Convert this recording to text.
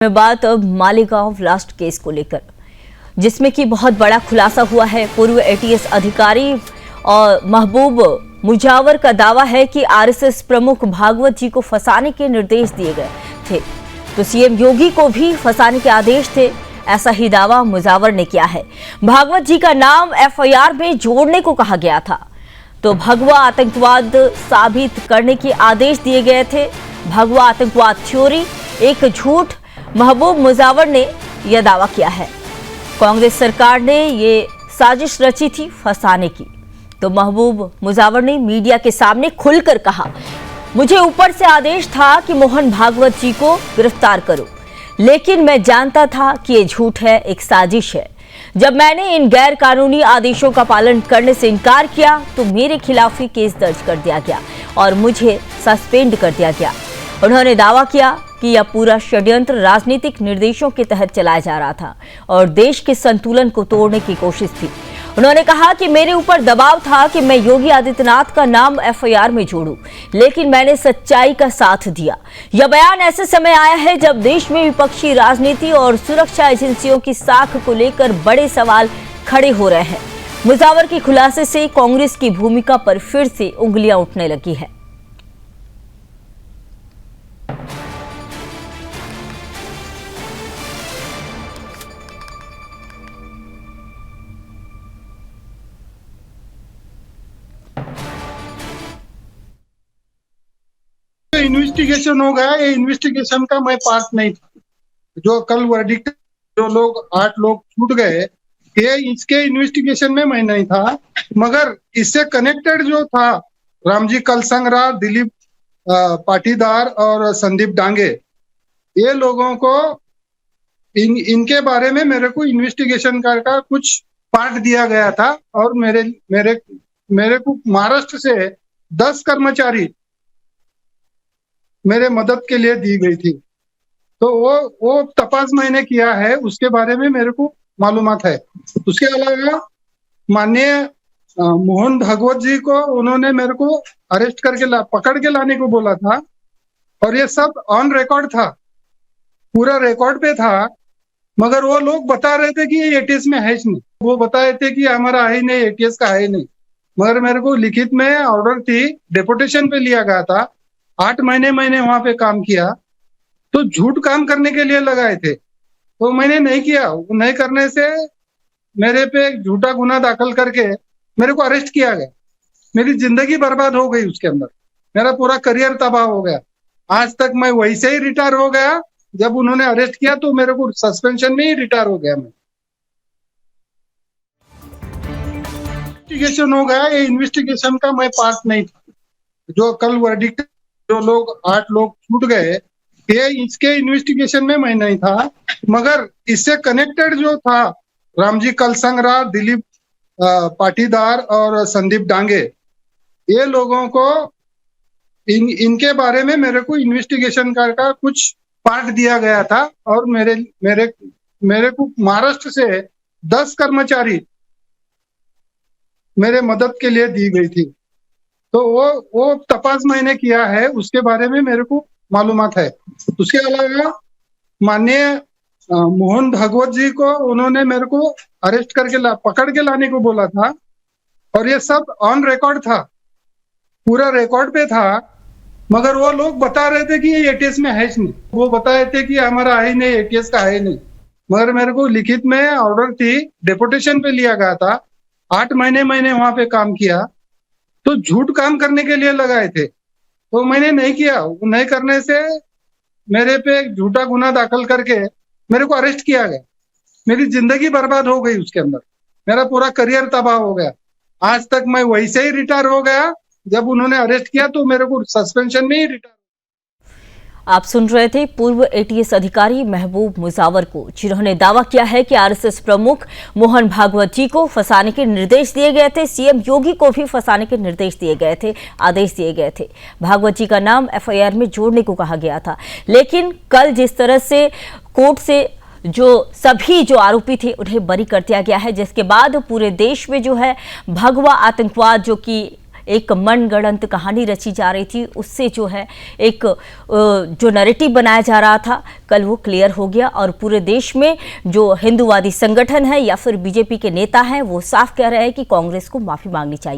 में बात अब मालेगांव ब्लास्ट केस को लेकर, जिसमें कि बहुत बड़ा खुलासा हुआ है। पूर्व एटीएस अधिकारी और महबूब मुजावर का दावा है कि आरएसएस प्रमुख भागवत जी को फंसाने के निर्देश दिए गए थे, तो सीएम योगी को भी फंसाने के आदेश थे। ऐसा ही दावा मुजावर ने किया है। भागवत जी का नाम एफआईआर में जोड़ने को कहा गया था, तो भगवा आतंकवाद साबित करने के आदेश दिए गए थे। भगवा आतंकवाद थ्योरी एक झूठ, महबूब मुजावर ने यह दावा किया है। कांग्रेस सरकार ने ये साजिश रची थी फंसाने की, तो महबूब मुजावर ने मीडिया के सामने खुलकर कहा, मुझे ऊपर से आदेश था कि मोहन भागवत जी को गिरफ्तार करो, लेकिन मैं जानता था कि ये झूठ है, एक साजिश है। जब मैंने इन गैर कानूनी आदेशों का पालन करने से इनकार किया तो मेरे खिलाफ ही केस दर्ज कर दिया गया और मुझे सस्पेंड कर दिया गया। उन्होंने दावा किया कि यह पूरा षड्यंत्र राजनीतिक निर्देशों के तहत चलाया जा रहा था और देश के संतुलन को तोड़ने की कोशिश थी। उन्होंने कहा कि मेरे ऊपर दबाव था कि मैं योगी आदित्यनाथ का नाम एफआईआर में जोड़ूं, लेकिन मैंने सच्चाई का साथ दिया। यह बयान ऐसे समय आया है जब देश में विपक्षी राजनीति और सुरक्षा एजेंसियों की साख को लेकर बड़े सवाल खड़े हो रहे हैं। मुजावर के खुलासे से कांग्रेस की भूमिका पर फिर से उंगलियां उठने लगी है। इन्वेस्टिगेशन हो गया, ये इन्वेस्टिगेशन का मैं पार्ट नहीं था। जो कल वर्डिक्ट जो लोग 8 लोग छूट गए, ये इसके इन्वेस्टिगेशन में मैं नहीं था, मगर इससे कनेक्टेड जो था रामजी कलसंगरा, दिलीप पाटीदार और संदीप डांगे, ये लोगों को इनके बारे में मेरे को इन्वेस्टिगेशन का कुछ पार्ट दिया गया था और मेरे को महाराष्ट्र से 10 कर्मचारी मेरे मदद के लिए दी गई थी। तो वो तपास मैंने किया है, उसके बारे में मेरे को मालूमात है। उसके अलावा माननीय मोहन भागवत जी को उन्होंने मेरे को अरेस्ट करके पकड़ के लाने को बोला था और ये सब ऑन रिकॉर्ड था, पूरा रिकॉर्ड पे था, मगर वो लोग बता रहे थे कि ये एटीएस में है नहीं। वो बताए थे कि हमारा है नहीं, एटीएस का है नहीं, मगर मेरे को लिखित में ऑर्डर थी, डेपुटेशन पे लिया गया था। 8 महीने मैंने वहां पे काम किया, तो झूठ काम करने के लिए लगाए थे, तो मैंने नहीं किया। नहीं करने से मेरे पे एक झूठा गुना दाखिल करके मेरे को अरेस्ट किया गया। मेरी जिंदगी बर्बाद हो गई, उसके अंदर मेरा पूरा करियर तबाह हो गया। आज तक मैं वैसे ही रिटायर हो गया, जब उन्होंने अरेस्ट किया तो मेरे को सस्पेंशन में ही रिटायर हो गया। मैं इन्वेस्टिगेशन हो गया, ये इन्वेस्टिगेशन का मैं पार्ट नहीं था। जो कल वर्डिक्ट जो लोग 8 लोग छूट गए, ये इसके इन्वेस्टिगेशन में मैं नहीं था, मगर इससे कनेक्टेड जो था रामजी कलसंगरा, दिलीप पाटीदार और संदीप डांगे, ये लोगों को इनके बारे में मेरे को इन्वेस्टिगेशन का कुछ पार्ट दिया गया था और मेरे को महाराष्ट्र से 10 कर्मचारी मेरे मदद के लिए दी गई थी। तो वो तपास मैंने किया है, उसके बारे में मेरे को मालूमात है। उसके अलावा माननीय मोहन भागवत जी को उन्होंने मेरे को अरेस्ट करके पकड़ के लाने को बोला था और ये सब ऑन रिकॉर्ड था, पूरा रिकॉर्ड पे था, मगर वो लोग बता रहे थे कि ये एटीएस में है नहीं। वो बताए थे कि हमारा है नहीं, एटीएस का है नहीं, मगर मेरे को लिखित में ऑर्डर थी, डेपुटेशन पे लिया गया था। 8 महीने मैंने वहां पे काम किया, तो झूठ काम करने के लिए लगाए थे, तो मैंने नहीं किया। नहीं करने से मेरे पे एक झूठा गुना दाखिल करके मेरे को अरेस्ट किया गया। मेरी जिंदगी बर्बाद हो गई, उसके अंदर मेरा पूरा करियर तबाह हो गया। आज तक मैं वैसे ही रिटायर हो गया, जब उन्होंने अरेस्ट किया तो मेरे को सस्पेंशन में ही रिटायर। आप सुन रहे थे पूर्व एटीएस अधिकारी महबूब मुजावर को, जिन्होंने दावा किया है कि आरएसएस प्रमुख मोहन भागवत जी को फंसाने के निर्देश दिए गए थे। सीएम योगी को भी फंसाने के निर्देश दिए गए थे, आदेश दिए गए थे। भागवत जी का नाम एफआईआर में जोड़ने को कहा गया था, लेकिन कल जिस तरह से कोर्ट से सभी जो आरोपी थे उन्हें बरी कर दिया गया है, जिसके बाद पूरे देश में जो है भगवा आतंकवाद जो कि एक मनगढ़ंत कहानी रची जा रही थी, उससे जो है एक जो नैरेटिव बनाया जा रहा था कल वो क्लियर हो गया और पूरे देश में जो हिंदूवादी संगठन है या फिर बीजेपी के नेता हैं वो साफ कह रहे हैं कि कांग्रेस को माफी मांगनी चाहिए।